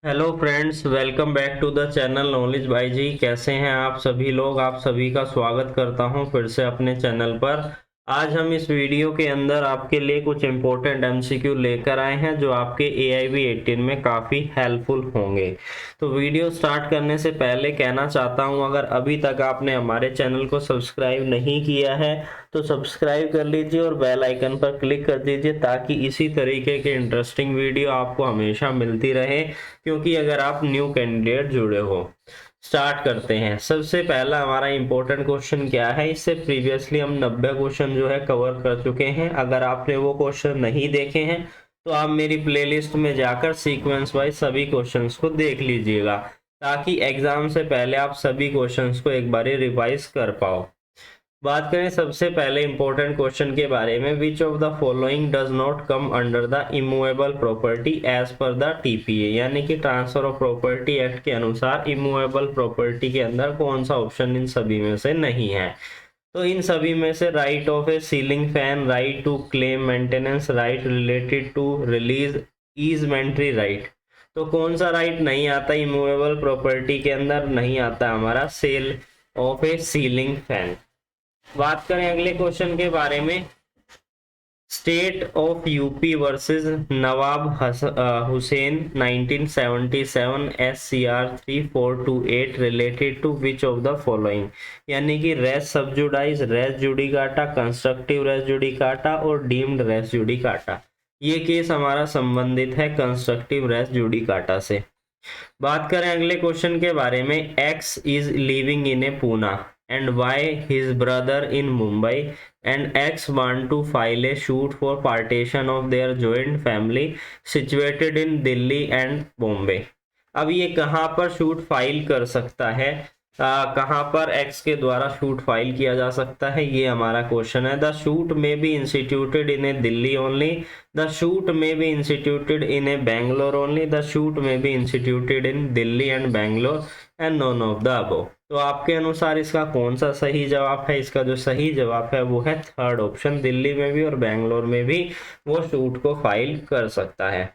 Hello friends, welcome back to the channel knowledge by G. कैसे हैं आप सभी लोग? आप सभी का स्वागत करता हूं फिर से अपने चैनल पर। आज हम इस वीडियो के अंदर आपके लिए कुछ इम्पोर्टेंट एमसीक्यू लेकर आए हैं जो आपके AIB 18 में काफ़ी हेल्पफुल होंगे। तो वीडियो स्टार्ट करने से पहले कहना चाहता हूं, अगर अभी तक आपने हमारे चैनल को सब्सक्राइब नहीं किया है तो सब्सक्राइब कर लीजिए और बेल आइकन पर क्लिक कर दीजिए ताकि इसी तरीके के इंटरेस्टिंग वीडियो आपको हमेशा मिलती रहे, क्योंकि अगर आप न्यू कैंडिडेट जुड़े हो। स्टार्ट करते हैं। सबसे पहला हमारा इंपॉर्टेंट क्वेश्चन क्या है, इससे प्रीवियसली हम 90 क्वेश्चन जो है कवर कर चुके हैं। अगर आपने वो क्वेश्चन नहीं देखे हैं तो आप मेरी प्लेलिस्ट में जाकर सीक्वेंस वाइज सभी क्वेश्चंस को देख लीजिएगा, ताकि एग्जाम से पहले आप सभी क्वेश्चंस को एक बार रिवाइज कर पाओ। बात करें सबसे पहले इंपॉर्टेंट क्वेश्चन के बारे में, which of the following does not come under the immovable property as per the TPA, यानी कि ट्रांसफर ऑफ प्रॉपर्टी एक्ट के अनुसार इमूवेबल प्रॉपर्टी के अंदर कौन सा ऑप्शन इन सभी में से नहीं है? तो इन सभी में से right of a ceiling fan, right to claim maintenance, right related to release, easementary right. तो कौन सा राइट नहीं आता इमूवेबल प्रॉपर्टी के अंदर? नहीं आता हमारा sale of a ceiling fan. बात करें अगले क्वेश्चन के बारे में, state of UP versus Nawab Hussain 1977 SCR 3428 related to which of the following, यानी कि res sub judice, res judicata, constructive res judicata और डीम्ड रेस जुडिकाटा। ये केस हमारा संबंधित है कंस्ट्रक्टिव रेस जुडिकाटा से। बात करें अगले क्वेश्चन के बारे में, x is living in A Poona and why his brother in Mumbai and X want to file a suit for partition of their joint family situated in Delhi and Bombay। अब ये कहाँ पर शूट फाइल कर सकता है, कहाँ पर x के द्वारा शूट फाइल किया जा सकता है, ये हमारा क्वेश्चन है। The suit may be instituted in a Delhi only, the suit may be instituted in a Bangalore only, the suit may be instituted in Delhi and Bangalore and none of the above. तो आपके अनुसार इसका कौन सा सही जवाब है? इसका जो सही जवाब है वो है थर्ड ऑप्शन, दिल्ली में भी और बैंगलोर में भी वो शूट को फाइल कर सकता है।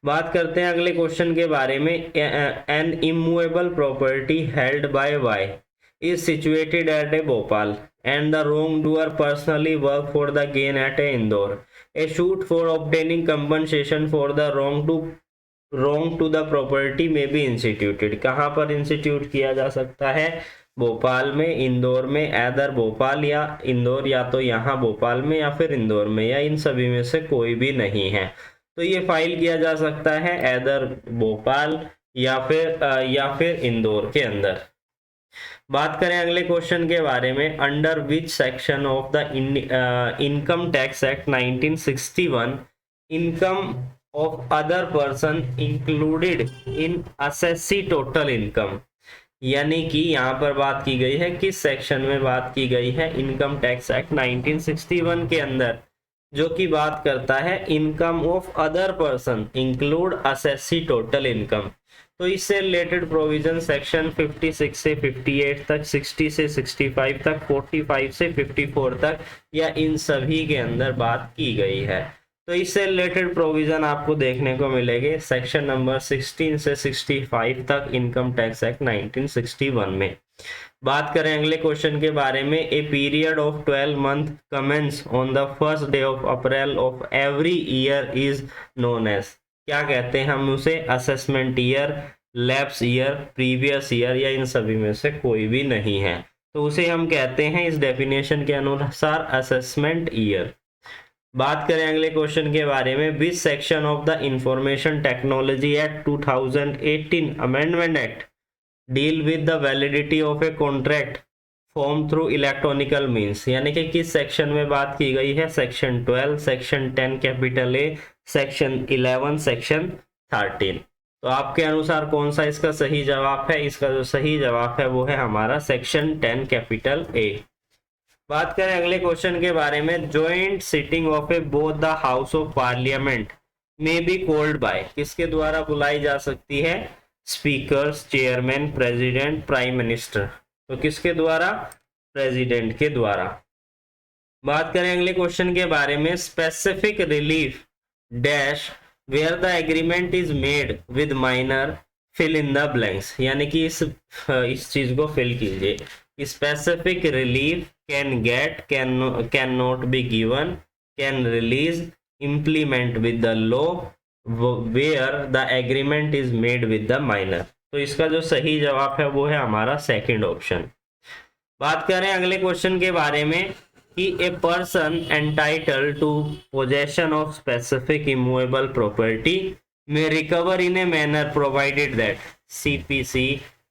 बात करते हैं अगले क्वेश्चन के बारे में, an immovable property held by Y is situated at a Bhopal and the wrong doer personally work for the gain at a Indore, a suit for obtaining compensation for the wrong to the property may be instituted. कहाँ पर institute किया जा सकता है? भोपाल में, इंदौर में, either Bhopal या इंदौर, या तो यहाँ भोपाल में या फिर इंदौर में, या इन सभी में से कोई भी नहीं है। तो ये फाइल किया जा सकता है ऐदर भोपाल या फिर इंदौर के अंदर। बात करें अगले क्वेश्चन के बारे में, under which section of the income tax act 1961 income of other person included in assessee total income, यानी कि यहाँ पर बात की गई है किस सेक्शन में बात की गई है? इनकम टैक्स एक्ट 1961 के अंदर, जो कि बात करता है income of other person include assessee total income. तो इससे रिलेटेड प्रोविजन सेक्शन 56 से 58 तक, 60 से 65 तक, 45 से 54 तक, या इन सभी के अंदर बात की गई है। तो इससे रिलेटेड प्रोविजन आपको देखने को मिलेंगे सेक्शन नंबर 16 से 65 तक इनकम टैक्स एक्ट 1961 में। बात करें अगले क्वेश्चन के बारे में, a period of 12 month commences on the first day of April of every year is known as, क्या कहते हैं हम उसे? Assessment year, lapse year, previous year, या इन सभी में से कोई भी नहीं है। तो उसे हम कहते हैं इस डेफिनेशन के अनुसार असेसमेंट ईयर। बात करें अगले क्वेश्चन के बारे में, which section of the information technology act 2018 amendment act deal with the validity of a contract form through electronical means, यानी कि किस सेक्शन में बात की गई है? Section 12, section 10 capital A, section 11, section 13। तो आपके अनुसार कौन सा इसका सही जवाब है? इसका जो सही जवाब है वो है हमारा सेक्शन 10 कैपिटल ए। बात करें अगले क्वेश्चन के बारे में, joint sitting of A both the house of parliament में बी कॉल्ड बाय, किसके द्वारा बुलाई जा सकती है? Speakers, chairman, president, prime minister. तो किसके द्वारा? प्रेसिडेंट के द्वारा। बात करें अगले क्वेश्चन के बारे में, specific relief dash where the agreement is made with minor fill in the blanks, यानी कि इस चीज को फिल कीजिए। Specific relief, can get, can not be given, can release, implement with the law, where the agreement is made with the minor. तो इसका जो सही जवाब है वो है हमारा सेकंड ऑप्शन। बात करें अगले क्वेश्चन के बारे में कि a person entitled to possession of specific immovable property may recover in a manner provided that CPC,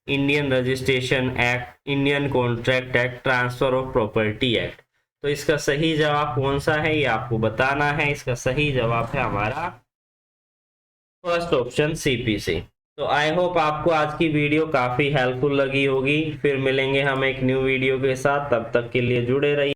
Indian Registration Act, Indian Contract Act, Transfer of Property Act। तो इसका सही जवाब कौन सा है ये आपको बताना है। इसका सही जवाब है हमारा फर्स्ट ऑप्शन CPC। तो आई होप आपको आज की वीडियो काफी हेल्पफुल लगी होगी। फिर मिलेंगे हम एक न्यू वीडियो के साथ, तब तक के लिए जुड़े रहिए।